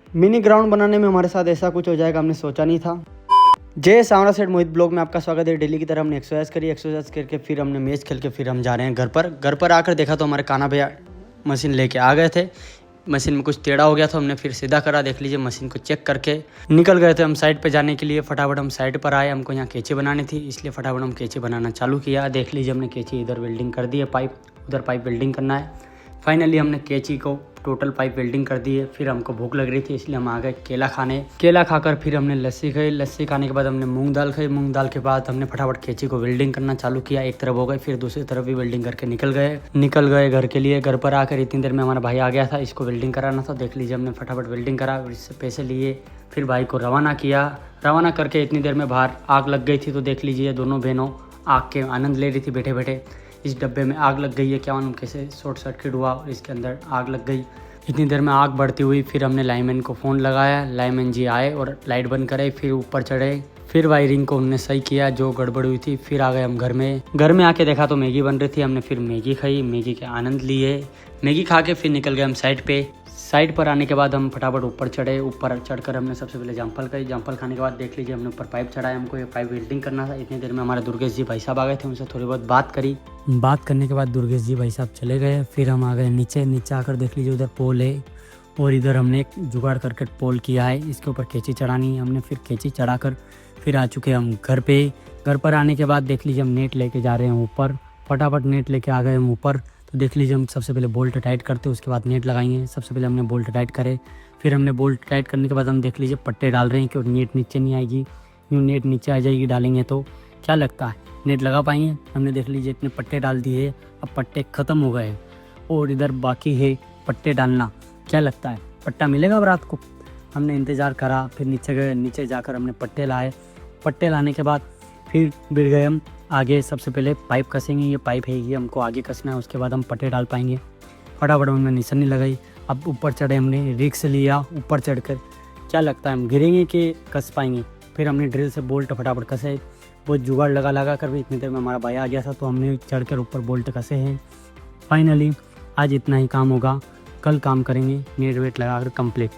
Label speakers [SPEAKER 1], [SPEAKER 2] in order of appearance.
[SPEAKER 1] Mini ground बनाने में हमारे साथ ऐसा कुछ हो जाएगा हमने सोचा नहीं था। जय सावरा सेठ मोहित ब्लॉग में आपका स्वागत है। डेली की तरह हमने एक्सरसाइज करी, एक्सरसाइज करके फिर हमने मैच खेल के फिर हम जा रहे हैं घर पर आकर देखा तो हमारे कान्हा भैया मशीन लेके आ गए थे। मशीन में कुछ टेढ़ा हो गया था, हमने फिर सीधा करा। देख लीजिए मशीन को चेक करके निकल गए थे हम साइड पे जाने के लिए। फटाफट हम साइड पर आए, हमको यहाँ कैंची बनानी थी इसलिए फटाफट हम कैंची बनाना चालू किया। देख लीजिए हमने कैंची इधर वेल्डिंग कर दी है, पाइप उधर पाइप वेल्डिंग करना है। फाइनली हमने कैंची को टोटल पाइप वेल्डिंग कर दी है। फिर हमको भूख लग रही थी इसलिए हम आ गए केला खाने। केला खाकर फिर हमने लस्सी खाई, लस्सी खाने के बाद हमने मूंग दाल खाई। मूंग दाल के बाद हमने फटाफट कैंची को वेल्डिंग करना चालू किया। एक तरफ हो गए फिर दूसरी तरफ भी वेल्डिंग करके निकल गए घर के लिए। घर पर आकर इतनी देर में हमारा भाई आ गया था, इसको वेल्डिंग कराना था। देख लीजिए हमने फटाफट वेल्डिंग करा, इससे पैसे लिए फिर भाई को रवाना किया। रवाना करके इतनी देर में बाहर आग लग गई थी, तो देख लीजिए दोनों बहनों आग के आनंद ले रही थी बैठे बैठे। इस डब्बे में आग लग गई है, क्या मालूम कैसे शॉर्ट सर्किट हुआ और इसके अंदर आग लग गई। इतनी देर में आग बढ़ती हुई फिर हमने लाइनमैन को फ़ोन लगाया, लाइनमैन जी आए और लाइट बंद कराई। फिर ऊपर चढ़े, फिर वायरिंग को उन्होंने सही किया जो गड़बड़ हुई थी। फिर आ गए हम घर में आके देखा तो मैगी बन रही थी। हमने फिर मैगी खाई, मैगी के आनंद लिए। मैगी खा के फिर निकल गए हम साइड पर आने के बाद हम फटाफट ऊपर चढ़े। ऊपर चढ़कर हमने सबसे पहले जंपल खाई। जंपल खाने के बाद देख लीजिए हमने ऊपर पाइप चढ़ाया, हमको ये पाइप वेल्डिंग करना था। इतनी देर में हमारे दुर्गेश जी भाई साहब आ गए थे, उनसे थोड़ी बहुत बात करी। बात करने के बाद दुर्गेश जी भाई साहब चले गए। फिर हम आ गए नीचे आकर देख लीजिए उधर पोल है और इधर हमने एक जुगाड़ करके पोल किया है, इसके ऊपर कैंची चढ़ानी है। हमने फिर कैंची चढ़ाकर फिर आ चुके हम घर पर आने के बाद देख लीजिए हम नेट लेके जा रहे हैं ऊपर। फटाफट नेट लेके आ गए हम ऊपर। तो देख लीजिए हम सबसे पहले बोल्ट टाइट करते, उसके बाद नेट लगाएंगे। सबसे पहले हमने बोल्ट टाइट करे, फिर हमने बोल्ट टाइट करने के बाद हम देख लीजिए पट्टे डाल रहे हैं कि नेट नीचे नहीं आएगी। यूँ नेट नीचे आ जाएगी डालेंगे तो क्या लगता है नेट लगा पाएंगे। हमने देख लीजिए इतने पट्टे डाल दिए, अब पट्टे ख़त्म हो गए और इधर बाकी है पट्टे डालना। क्या लगता है पट्टा मिलेगा अब रात को। हमने इंतज़ार करा, फिर नीचे गए, नीचे जाकर हमने पट्टे लाए। पट्टे लाने के बाद फिर बिड़ गए हम आगे। सबसे पहले पाइप कसेंगे, ये पाइप है ये हमको आगे कसना है, उसके बाद हम पट्टे डाल पाएंगे। फटाफट हमने निशानी लगाई। अब ऊपर चढ़े, हमने रिक्स लिया ऊपर चढ़कर। क्या लगता है हम गिरेंगे कि कस पाएंगे। फिर हमने ड्रिल से बोल्ट फटाफट कसे, वो जुगाड़ लगा कर भी इतनी देर में हमारा भाई आ गया था, तो हमने चढ़कर ऊपर बोल्ट कसे हैं। फाइनली आज इतना ही काम होगा, कल काम करेंगे नेट वेट लगाकर कंप्लीट।